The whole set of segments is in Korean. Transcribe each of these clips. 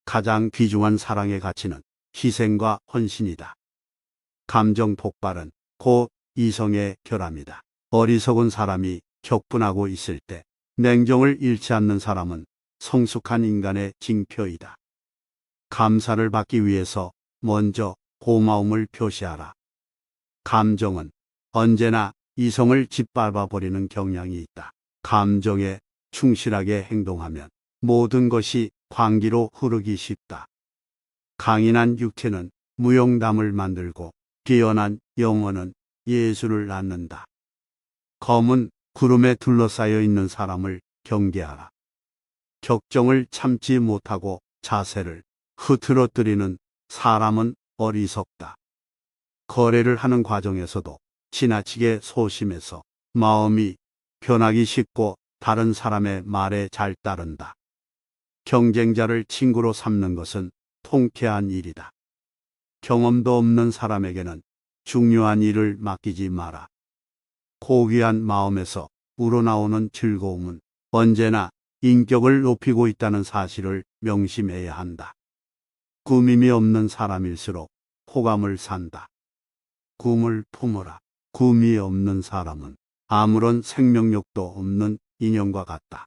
가장 귀중한 사랑의 가치는 희생과 헌신이다. 감정 폭발은 곧 이성의 결함이다. 어리석은 사람이 격분하고 있을 때 냉정을 잃지 않는 사람은 성숙한 인간의 징표이다. 감사를 받기 위해서 먼저 고마움을 표시하라. 감정은 언제나 이성을 짓밟아 버리는 경향이 있다. 감정에 충실하게 행동하면 모든 것이 광기로 흐르기 쉽다. 강인한 육체는 무용담을 만들고 뛰어난 영혼은 예술을 낳는다. 검은 구름에 둘러싸여 있는 사람을 경계하라. 격정을 참지 못하고 자세를 흐트러뜨리는 사람은 어리석다. 거래를 하는 과정에서도 지나치게 소심해서 마음이 변하기 쉽고 다른 사람의 말에 잘 따른다. 경쟁자를 친구로 삼는 것은 통쾌한 일이다. 경험도 없는 사람에게는 중요한 일을 맡기지 마라. 고귀한 마음에서 우러나오는 즐거움은 언제나 인격을 높이고 있다는 사실을 명심해야 한다. 꾸밈이 없는 사람일수록 호감을 산다. 꿈을 품어라. 꿈이 없는 사람은 아무런 생명력도 없는 인형과 같다.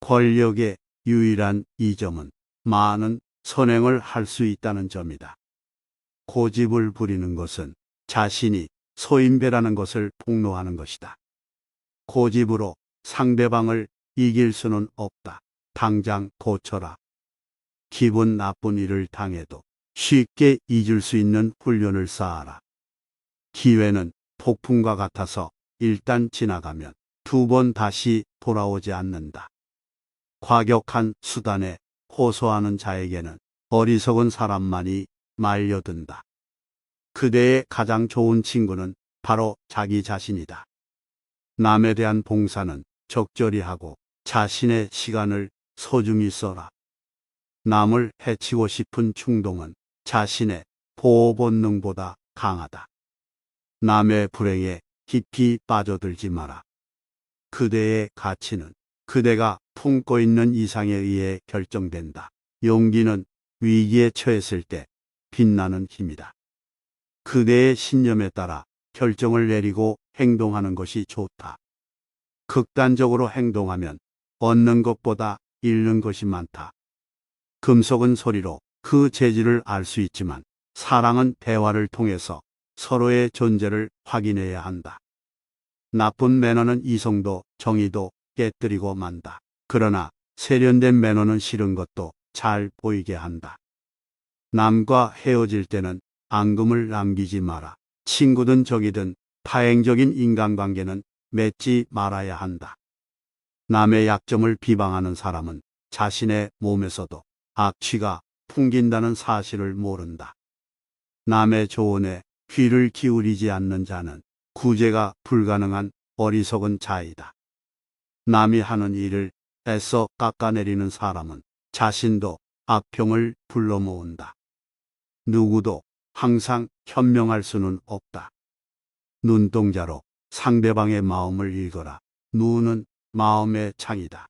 권력의 유일한 이점은 많은 선행을 할 수 있다는 점이다. 고집을 부리는 것은 자신이 소인배라는 것을 폭로하는 것이다. 고집으로 상대방을 이길 수는 없다. 당장 고쳐라. 기분 나쁜 일을 당해도 쉽게 잊을 수 있는 훈련을 쌓아라. 기회는 폭풍과 같아서 일단 지나가면 두 번 다시 돌아오지 않는다. 과격한 수단에 호소하는 자에게는 어리석은 사람만이 말려든다. 그대의 가장 좋은 친구는 바로 자기 자신이다. 남에 대한 봉사는 적절히 하고 자신의 시간을 소중히 써라. 남을 해치고 싶은 충동은 자신의 보호 본능보다 강하다. 남의 불행에 깊이 빠져들지 마라. 그대의 가치는 그대가 품고 있는 이상에 의해 결정된다. 용기는 위기에 처했을 때 빛나는 힘이다. 그대의 신념에 따라 결정을 내리고 행동하는 것이 좋다. 극단적으로 행동하면 얻는 것보다 잃는 것이 많다. 금속은 소리로 그 재질을 알 수 있지만 사랑은 대화를 통해서 서로의 존재를 확인해야 한다. 나쁜 매너는 이성도 정의도 깨뜨리고 만다. 그러나 세련된 매너는 싫은 것도 잘 보이게 한다. 남과 헤어질 때는 앙금을 남기지 마라. 친구든 적이든 파행적인 인간관계는 맺지 말아야 한다. 남의 약점을 비방하는 사람은 자신의 몸에서도 악취가 풍긴다는 사실을 모른다. 남의 조언에 귀를 기울이지 않는 자는 구제가 불가능한 어리석은 자이다. 남이 하는 일을 애써 깎아내리는 사람은 자신도 악평을 불러 모은다. 누구도 항상 현명할 수는 없다. 눈동자로 상대방의 마음을 읽어라. 눈은 마음의 창이다.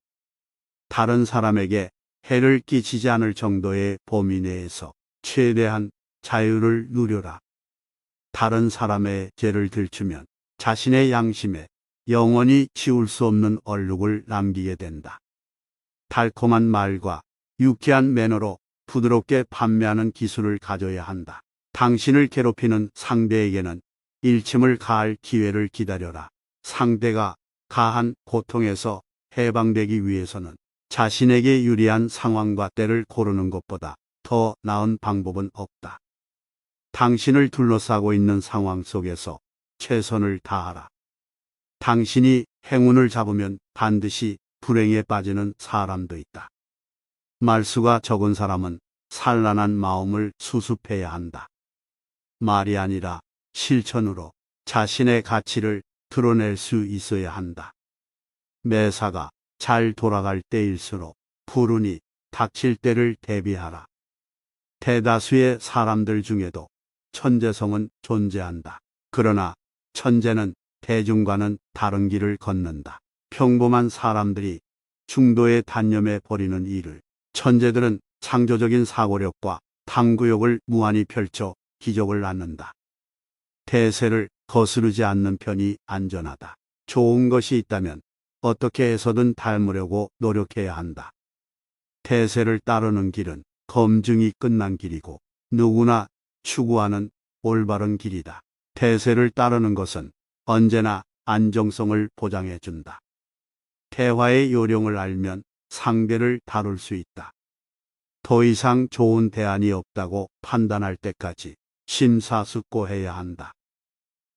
다른 사람에게 해를 끼치지 않을 정도의 범위 내에서 최대한 자유를 누려라. 다른 사람의 죄를 들추면 자신의 양심에 영원히 지울 수 없는 얼룩을 남기게 된다. 달콤한 말과 유쾌한 매너로 부드럽게 판매하는 기술을 가져야 한다. 당신을 괴롭히는 상대에게는 일침을 가할 기회를 기다려라. 상대가 가한 고통에서 해방되기 위해서는 자신에게 유리한 상황과 때를 고르는 것보다 더 나은 방법은 없다. 당신을 둘러싸고 있는 상황 속에서 최선을 다하라. 당신이 행운을 잡으면 반드시 불행에 빠지는 사람도 있다. 말수가 적은 사람은 산란한 마음을 수습해야 한다. 말이 아니라 실천으로 자신의 가치를 드러낼 수 있어야 한다. 매사가 잘 돌아갈 때일수록 불운이 닥칠 때를 대비하라. 대다수의 사람들 중에도 천재성은 존재한다. 그러나 천재는 대중과는 다른 길을 걷는다. 평범한 사람들이 중도에 단념해 버리는 일을 천재들은 창조적인 사고력과 탐구욕을 무한히 펼쳐 기적을 낳는다. 대세를 거스르지 않는 편이 안전하다. 좋은 것이 있다면 어떻게 해서든 닮으려고 노력해야 한다. 대세를 따르는 길은 검증이 끝난 길이고 누구나 추구하는 올바른 길이다. 대세를 따르는 것은 언제나 안정성을 보장해 준다. 대화의 요령을 알면 상대를 다룰 수 있다. 더 이상 좋은 대안이 없다고 판단할 때까지 심사숙고해야 한다.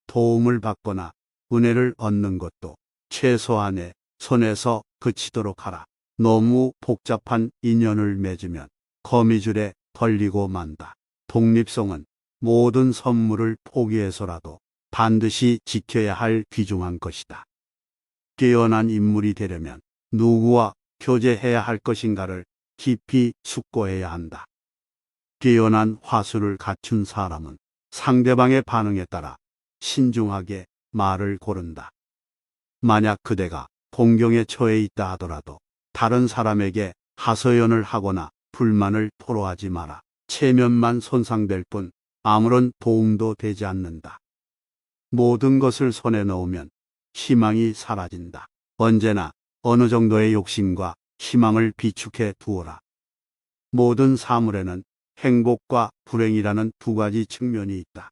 도움을 받거나 은혜를 얻는 것도 최소한의 선에서 그치도록 하라. 너무 복잡한 인연을 맺으면 거미줄에 걸리고 만다. 독립성은 모든 선물을 포기해서라도 반드시 지켜야 할 귀중한 것이다. 뛰어난 인물이 되려면 누구와 교제해야 할 것인가를 깊이 숙고해야 한다. 뛰어난 화술을 갖춘 사람은 상대방의 반응에 따라 신중하게 말을 고른다. 만약 그대가 공경에 처해 있다 하더라도 다른 사람에게 하소연을 하거나 불만을 토로하지 마라. 체면만 손상될 뿐 아무런 도움도 되지 않는다. 모든 것을 손에 넣으면 희망이 사라진다. 언제나 어느 정도의 욕심과 희망을 비축해 두어라. 모든 사물에는 행복과 불행이라는 두 가지 측면이 있다.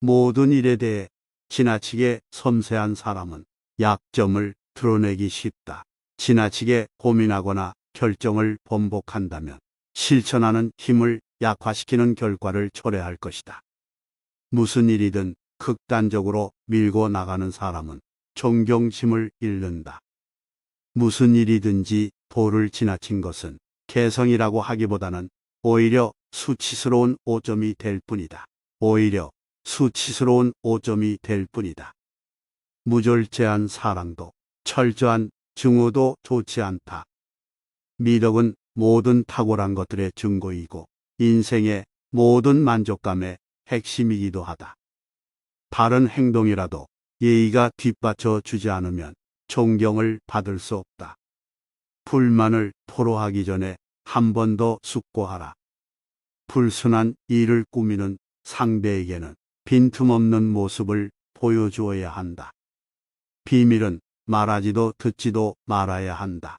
모든 일에 대해 지나치게 섬세한 사람은 약점을 드러내기 쉽다. 지나치게 고민하거나 결정을 번복한다면 실천하는 힘을 약화시키는 결과를 초래할 것이다. 무슨 일이든 극단적으로 밀고 나가는 사람은 존경심을 잃는다. 무슨 일이든지 도를 지나친 것은 개성이라고 하기보다는 오히려 수치스러운 오점이 될 뿐이다. 오히려 수치스러운 오점이 될 뿐이다. 무절제한 사랑도 철저한 증오도 좋지 않다. 미덕은 모든 탁월한 것들의 증거이고 인생의 모든 만족감의 핵심이기도 하다. 바른 행동이라도 예의가 뒷받쳐 주지 않으면 존경을 받을 수 없다. 불만을 토로하기 전에 한 번 더 숙고하라. 불순한 일을 꾸미는 상대에게는 빈틈없는 모습을 보여주어야 한다. 비밀은 말하지도 듣지도 말아야 한다.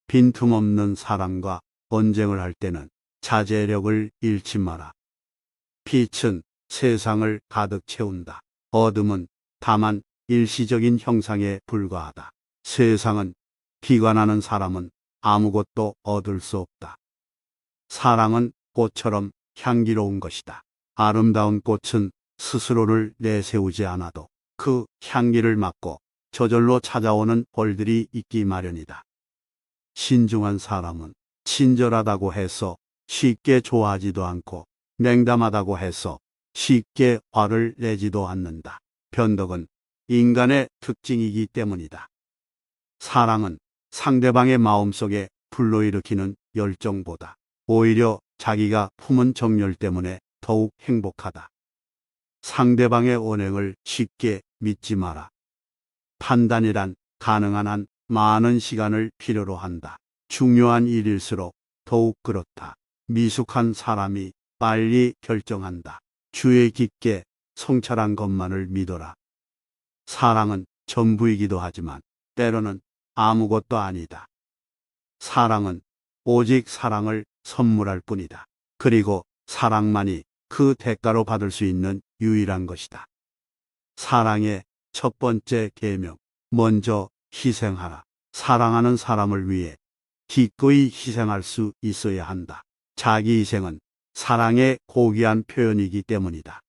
빈틈없는 사람과 언쟁을 할 때는 자제력을 잃지 마라. 빛은 세상을 가득 채운다. 어둠은 다만 일시적인 형상에 불과하다. 세상은 비관하는 사람은 아무것도 얻을 수 없다. 사랑은 꽃처럼 향기로운 것이다. 아름다운 꽃은 스스로를 내세우지 않아도 그 향기를 맡고 저절로 찾아오는 벌들이 있기 마련이다. 신중한 사람은 친절하다고 해서 쉽게 좋아하지도 않고 냉담하다고 해서 쉽게 화를 내지도 않는다. 변덕은 인간의 특징이기 때문이다. 사랑은 상대방의 마음속에 불러일으키는 열정보다 오히려 자기가 품은 정열 때문에 더욱 행복하다. 상대방의 언행을 쉽게 믿지 마라. 판단이란 가능한 한 많은 시간을 필요로 한다. 중요한 일일수록 더욱 그렇다. 미숙한 사람이 빨리 결정한다. 주의 깊게 성찰한 것만을 믿어라. 사랑은 전부이기도 하지만 때로는 아무것도 아니다. 사랑은 오직 사랑을 선물할 뿐이다. 그리고 사랑만이 그 대가로 받을 수 있는 유일한 것이다. 사랑의 첫 번째 계명, 먼저 희생하라. 사랑하는 사람을 위해 기꺼이 희생할 수 있어야 한다. 자기 희생은 사랑의 고귀한 표현이기 때문이다.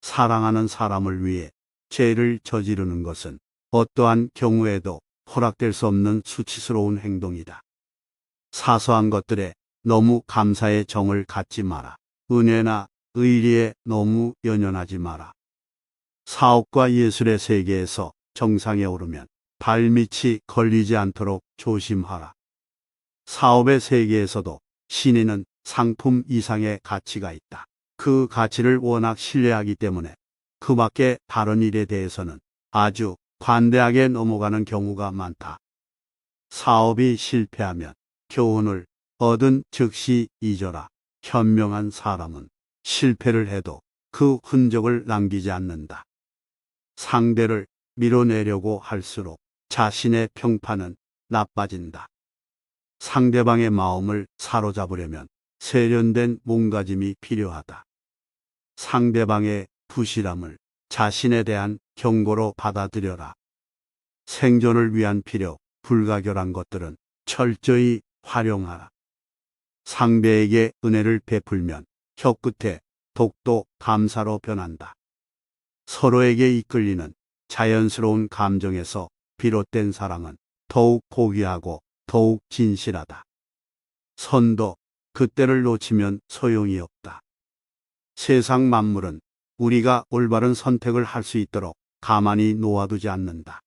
사랑하는 사람을 위해 죄를 저지르는 것은 어떠한 경우에도 허락될 수 없는 수치스러운 행동이다. 사소한 것들에 너무 감사의 정을 갖지 마라. 은혜나 의리에 너무 연연하지 마라. 사업과 예술의 세계에서 정상에 오르면 발밑이 걸리지 않도록 조심하라. 사업의 세계에서도 신인은 상품 이상의 가치가 있다. 그 가치를 워낙 신뢰하기 때문에 그 밖에 다른 일에 대해서는 아주 관대하게 넘어가는 경우가 많다. 사업이 실패하면 교훈을 얻은 즉시 잊어라. 현명한 사람은 실패를 해도 그 흔적을 남기지 않는다. 상대를 밀어내려고 할수록 자신의 평판은 나빠진다. 상대방의 마음을 사로잡으려면 세련된 몸가짐이 필요하다. 상대방의 부실함을 자신에 대한 경고로 받아들여라. 생존을 위한 필요, 불가결한 것들은 철저히 활용하라. 상대에게 은혜를 베풀면 혀끝에 독도 감사로 변한다. 서로에게 이끌리는 자연스러운 감정에서 비롯된 사랑은 더욱 고귀하고 더욱 진실하다. 선도 그때를 놓치면 소용이 없다. 세상 만물은 우리가 올바른 선택을 할 수 있도록 가만히 놓아두지 않는다.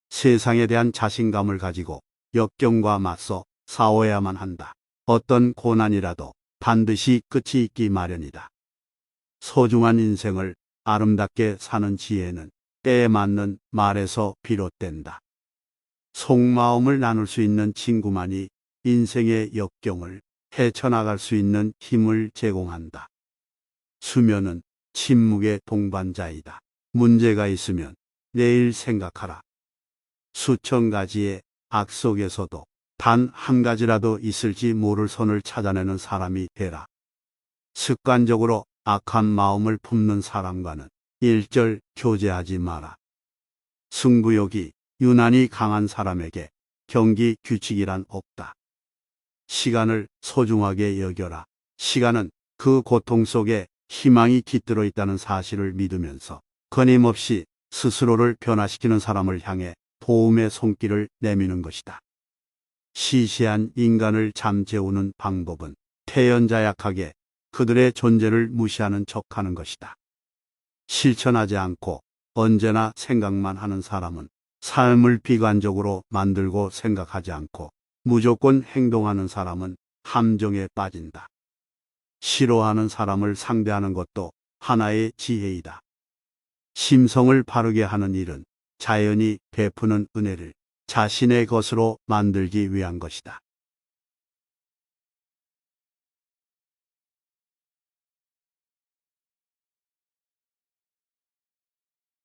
세상에 대한 자신감을 가지고 역경과 맞서 싸워야만 한다. 어떤 고난이라도 반드시 끝이 있기 마련이다. 소중한 인생을 아름답게 사는 지혜는 때에 맞는 말에서 비롯된다. 속마음을 나눌 수 있는 친구만이 인생의 역경을 헤쳐나갈 수 있는 힘을 제공한다. 수면은 침묵의 동반자이다. 문제가 있으면 내일 생각하라. 수천 가지의 악 속에서도 단 한 가지라도 있을지 모를 선을 찾아내는 사람이 되라. 습관적으로 악한 마음을 품는 사람과는 일절 교제하지 마라. 승부욕이 유난히 강한 사람에게 경기 규칙이란 없다. 시간을 소중하게 여겨라. 시간은 그 고통 속에 희망이 깃들어 있다는 사실을 믿으면서 끊임없이 스스로를 변화시키는 사람을 향해 도움의 손길을 내미는 것이다. 시시한 인간을 잠재우는 방법은 태연자약하게 그들의 존재를 무시하는 척하는 것이다. 실천하지 않고 언제나 생각만 하는 사람은 삶을 비관적으로 만들고 생각하지 않고 무조건 행동하는 사람은 함정에 빠진다. 싫어하는 사람을 상대하는 것도 하나의 지혜이다. 심성을 바르게 하는 일은 자연이 베푸는 은혜를 자신의 것으로 만들기 위한 것이다.